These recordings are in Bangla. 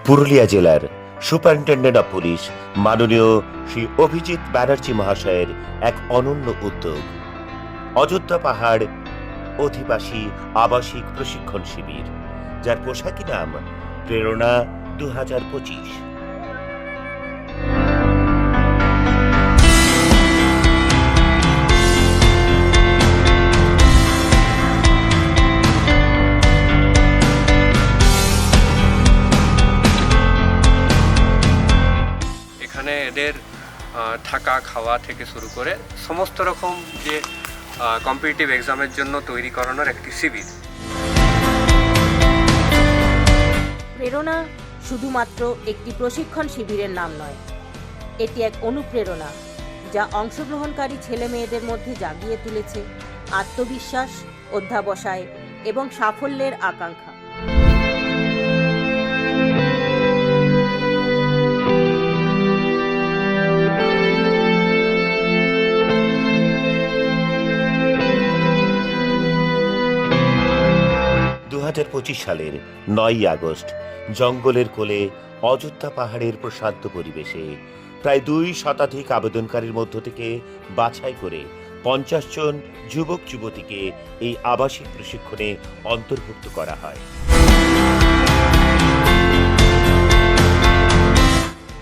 পুরুলিয়া জেলার সুপারিনটেন্ডেন্ট অফ পুলিশ মাননীয় শ্রী অভিজিৎ ব্যানার্জি মহাশয়ের এক অনন্য উদ্যোগ অযোধ্যা পাহাড় অধিবাসী আবাসিক প্রশিক্ষণ শিবির, যার পোশাকি নাম প্রেরণা 2025। এখানে এদের থাকা খাওয়া থেকে শুরু করে সমস্ত রকম যে কম্পিটিটিভ এক্সামের জন্য তৈরি করানোর একটি শিবির। প্রেরণা শুধুমাত্র একটি প্রশিক্ষণ শিবিরের নাম নয়, এটি এক অনুপ্রেরণা যা অংশগ্রহণকারী ছেলে মেয়েদের মধ্যে জাগিয়ে তুলেছে আত্মবিশ্বাস, অধ্যাবসায় এবং সাফল্যের আকাঙ্ক্ষা। সালের 9ই আগস্ট জঙ্গলের কোলে অযোধ্যা পাহাড়ের প্রশান্ত পরিবেশে প্রায় 2 শতাধিক আবেদনকারীর মধ্য থেকে বাছাই করে 50 জন যুবক যুবতীকে এই আবাসিক প্রশিক্ষণে অন্তর্ভুক্ত করা হয়।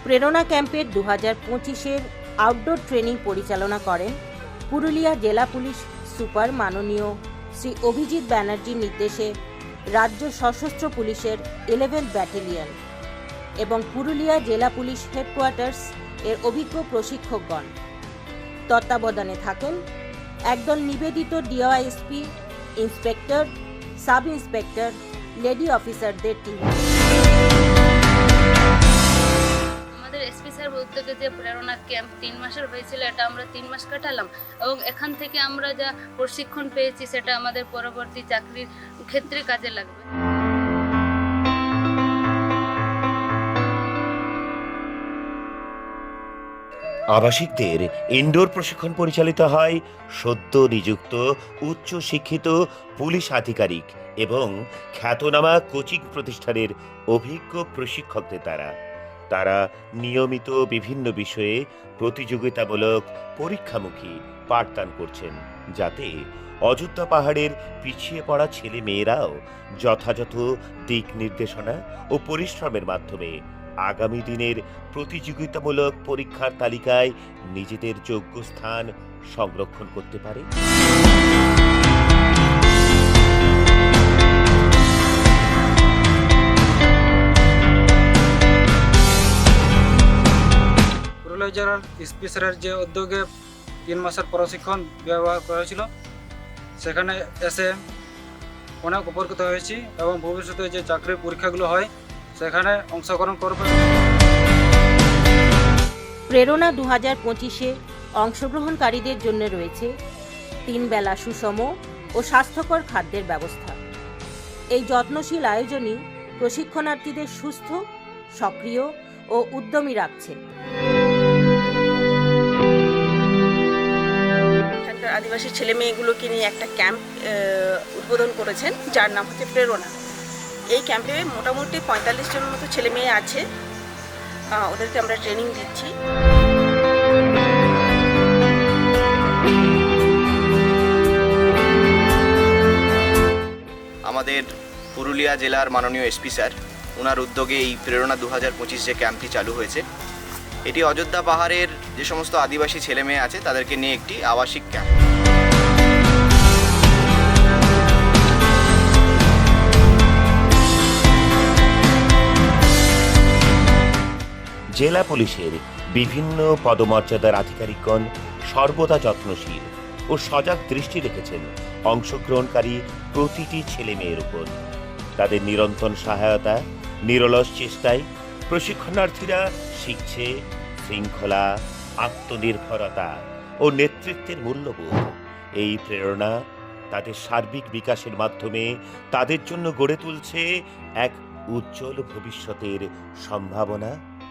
প্রেরণা ক্যাম্পের 2025-এর আউটডোর ট্রেনিং পরিচালনা করেন পুরুলিয়া জেলা পুলিশ সুপার মাননীয় শ্রী অভিজিৎ ব্যানার্জির নির্দেশে রাজ্য সশস্ত্র পুলিশের 11th ব্যাটালিয়ন এবং পুরুলিয়া জেলা পুলিশ হেডকোয়ার্টার্স এর অভিজ্ঞ প্রশিক্ষকগণ। তত্ত্বাবধানে থাকেন একদল নিবেদিত ডিওয়াইএসপি, ইন্সপেক্টর, সাব ইন্সপেক্টর, লেডি অফিসারদের টিম। এসপি স্যার উদ্যোগে যে প্রেরণা ক্যাম্প 3 মাসের হয়েছিল, এটা আমরা 3 মাস কাটালাম এবং এখান থেকে আমরা যা প্রশিক্ষণ পেয়েছি সেটা আমাদের পরবর্তী চাকরির ক্ষেত্রে কাজে লাগবে। আবাসিকদের ইনডোর প্রশিক্ষণ পরিচালিত হয় সদ্য নিযুক্ত উচ্চ শিক্ষিত পুলিশ আধিকারিক এবং খ্যাতনামা কোচিং প্রতিষ্ঠানের অভিজ্ঞ প্রশিক্ষকদের দ্বারা। তারা নিয়মিত বিভিন্ন বিষয়ে প্রতিযোগিতামূলক পরীক্ষামুখী পাঠদান করছেন, যাতে অযোধ্যা পাহাড়ের পিছিয়ে পড়া ছেলে মেয়েরাও যথাযথ দিক নির্দেশনা ও পরিশ্রমের মাধ্যমে আগামী দিনের প্রতিযোগিতামূলক পরীক্ষার তালিকায় নিজেদের যোগ্য স্থান সংরক্ষণ করতে পারে। পুরুলিয়া জেলার এসপি স্যারের যে উদ্যোগে 3 মাসের প্রশিক্ষণ ব্যবহার করা হয়েছিল, সেখানে এসে অনেক উপকৃত হয়েছি এবং ভবিষ্যতে যে চাকরির পরীক্ষাগুলো হয় সেখানে অংশগ্রহণ করবে। প্রেরণা 2025-এ অংশগ্রহণকারীদের জন্য রয়েছে 3 বেলা সুষম ও স্বাস্থ্যকর খাদ্যের ব্যবস্থা। এই যত্নশীল আয়োজনই প্রশিক্ষণার্থীদের সুস্থ, সক্রিয় ও উদ্যমী রাখছে। আদিবাসী ছেলে মেয়েগুলোকে নিয়ে একটা ক্যাম্প উদ্বোধন করেছেন, যার নাম হচ্ছে প্রেরণা। এই ক্যাম্পে মোটামুটি 45 জনের মতো ছেলে মেয়ে আছে, ওদেরকে আমরা ট্রেনিং দিচ্ছি। আমাদের পুরুলিয়া জেলার মাননীয় এসপি স্যার, ওনার উদ্যোগে এই প্রেরণা 2025 যে ক্যাম্পটি চালু হয়েছে, এটি অযোধ্যা পাহাড়ের যে সমস্ত আদিবাসী ছেলে মেয়ে আছে তাদেরকে নিয়ে একটি আবাসিক ক্যাম্প। জেলা পুলিশের বিভিন্ন পদমর্যাদার আধিকারিকগণ সর্বদা যত্নশীল ও সজাগ দৃষ্টি রেখেছেন অংশগ্রহণকারী প্রতিটি ছেলে মেয়ের উপর। তাদের নিরন্তর সহায়তা, নিরলস চেষ্টায় প্রশিক্ষণার্থীরা শিখছে শৃঙ্খলা, আত্মনির্ভরতা ও নেতৃত্বের মূল্যবোধ। এই প্রেরণা তাদের সার্বিক বিকাশের মাধ্যমে তাদের জন্য গড়ে তুলছে এক উজ্জ্বল ভবিষ্যতের সম্ভাবনা।